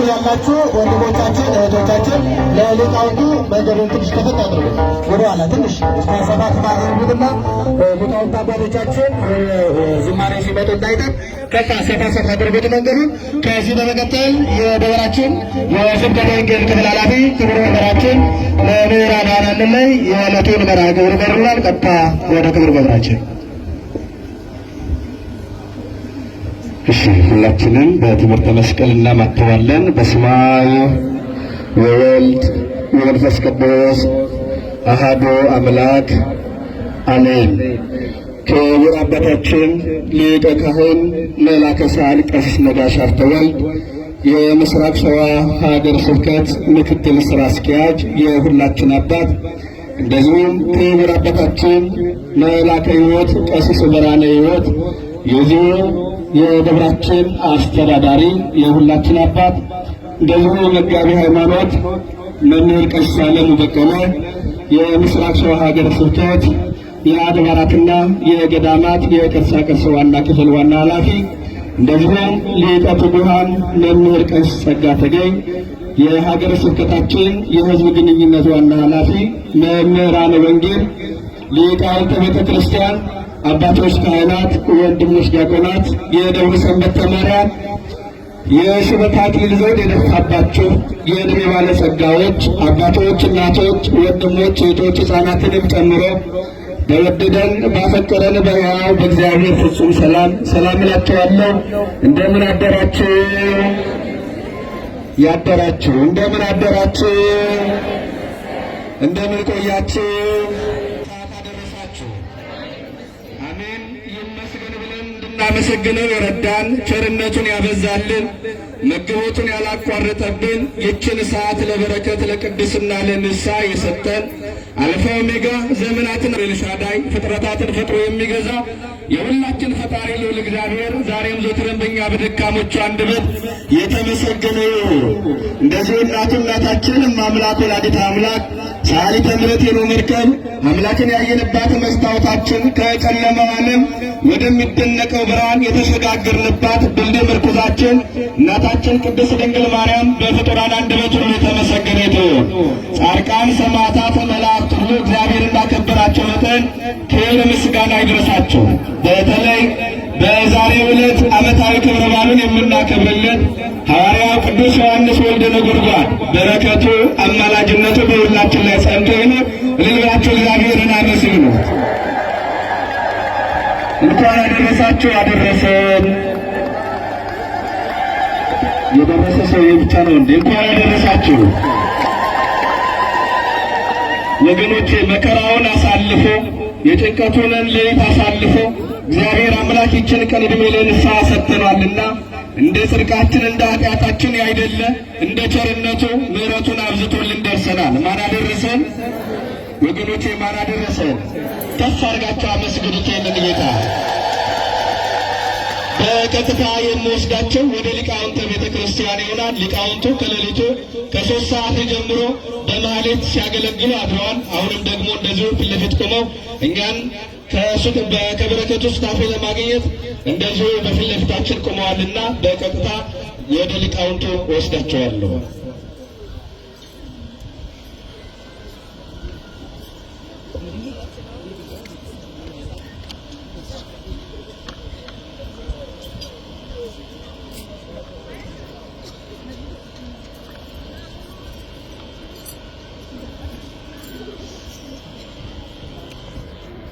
ያላችሁ ወንድሞቻችን እህቶቻችን ለሊቃውንቱ መንገዱን ትንሽ ከፈት አድርጉ። ወደኋላ ትንሽ እስከ 7 ማድረጉትና ሊቃውንት አባቶቻችን ዝማሬ ሲመጡ እንዳይጠቅ ከፋ ሰፋ አድርጉት መንገዱን። ከዚህ በመቀጠል የደብራችን የስብከተ ወንጌል ክፍል ኃላፊ ክቡር መምህራችን መምህር አድኃነ ላይ የዕለቱን መርሐ ግብር ይመሩናል። ቀጥታ ወደ ክብር መምህራችን። እሺ ሁላችንም በትምህርተ መስቀል እናማተባለን። በስመ አብ ወወልድ ወመንፈስ ቅዱስ አሐዱ አምላክ አሜን። ክቡር አባታችን ሊቀ ካህን መላከ ሰዓል ቀሲስ ነጋሽ ሀብተወልድ የምስራቅ ሸዋ ሀገረ ስብከት ምክትል ስራ አስኪያጅ የሁላችን አባት፣ እንደዚሁም ክቡር አባታችን መላከ ሕይወት ቀሲስ ብርሃነ ሕይወት የዚሁ የደብራችን አስተዳዳሪ የሁላችን አባት፣ እንደዚሁ መጋቢ ሃይማኖት መምህር ቀሲስ አለሙ በቀለ የምስራቅ ሸዋ ሀገረ ስብከት የአድባራትና የገዳማት የቅርሳ ቅርስ ዋና ክፍል ዋና ኃላፊ፣ እንደዚሁም ሊቀ ትጉሃን መምህር ቀሲስ ጸጋ ተገኝ የሀገረ ስብከታችን የሕዝብ ግንኙነት ዋና ኃላፊ፣ መምህራነ ወንጌል፣ ሊቃውንተ ቤተ ክርስቲያን፣ አባቶች ካህናት፣ ወንድሞች ዲያቆናት፣ የደብረ ሰንበት ተማሪያን፣ የሽበት አክሊል ዘውድ የደፋባችሁ የዕድሜ ባለጸጋዎች፣ አባቶች፣ እናቶች፣ ወንድሞች፣ እህቶች፣ ሕፃናትንም ጨምሮ በወደደን ባፈቀረን በሕያው በእግዚአብሔር ፍጹም ሰላም እላችኋለሁ። እንደምን አደራችሁ? ያደራችሁ እንደምን አደራችሁ? እንደምን ቆያችሁ? አሜን። ይመስገን ብለን እንድናመሰግነው የረዳን ቸርነቱን ያበዛልን መግቦቱን ያላቋረጠብን ይችን ሰዓት ለበረከት ለቅድስና ለንስሐ የሰጠን አልፋ ኦሜጋ ዘመናትን ኤልሻዳይ ፍጥረታትን ፈጥሮ የሚገዛ የሁላችን ፈጣሪ ልዑል እግዚአብሔር ዛሬም ዘወትርም በእኛ በደካሞቹ አንደበት የተመሰገነ ይሁን። እንደዚሁ እናታችን አምላክ ወላዲተ አምላክ ሰዓሊተ ምሕረት የኖህ መርከብ አምላክን ያየንባት መስታወታችን ከጨለማው ዓለም ወደሚደነቀው ብርሃን የተሸጋገርንባት ድልድይ ምርኩዛችን እናታችን ቅድስት ድንግል ማርያም በፍጡራን አንደበት ሁሉ የተመሰገነች ትሁን። ጻድቃን፣ ሰማዕታት፣ መላእክት ሁሉ እግዚአብሔር እንዳከበራቸው መጠን ክብር ምስጋና ይድረሳቸው። በተለይ በዛሬው ዕለት ዓመታዊ ክብረ በዓሉን የምናከብርለት ሐዋርያው ቅዱስ ዮሐንስ ወልደ ነጎድጓድ በረከቱ አማላጅነቱ በሁላችን ላይ ጸንቶ ይኑር። እልል ብላችሁ እግዚአብሔርን አመስግኑ። እንኳን አደረሳችሁ አደረሰን። የደረሰ ሰው ብቻ ነው እንዴ? እንኳን አደረሳችሁ ወገኖቼ። መከራውን አሳልፎ የጭንቀቱን ሌሊት አሳልፎ እግዚአብሔር አምላክ ይችን ቀን ዕድሜ ለንስሐ ሰጥተናልና እንደ ጽድቃችን እንደ ኃጢአታችን ያይደለ እንደ ቸርነቱ ምሕረቱን አብዝቶልን ደርሰናል። ማን አደረሰን ወገኖቼ? ማን አደረሰን? ከፍ አድርጋችሁ አመስግኑት ይህንን ጌታ። በቀጥታ የሚወስዳቸው ወደ ሊቃውንተ ቤተ ክርስቲያን ይሆናል። ሊቃውንቱ ከሌሊቱ ከ3 ሰዓት ጀምሮ በማህሌት ሲያገለግሉ አድረዋል። አሁንም ደግሞ እንደዚሁ ፊት ለፊት ቆመው እኛን ከበረከቱ ስታፌ ለማግኘት እንደዚሁ በፊት ለፊታችን ቆመዋልና በቀጥታ ወደ ሊቃውንቱ ወስዳቸዋለሁ።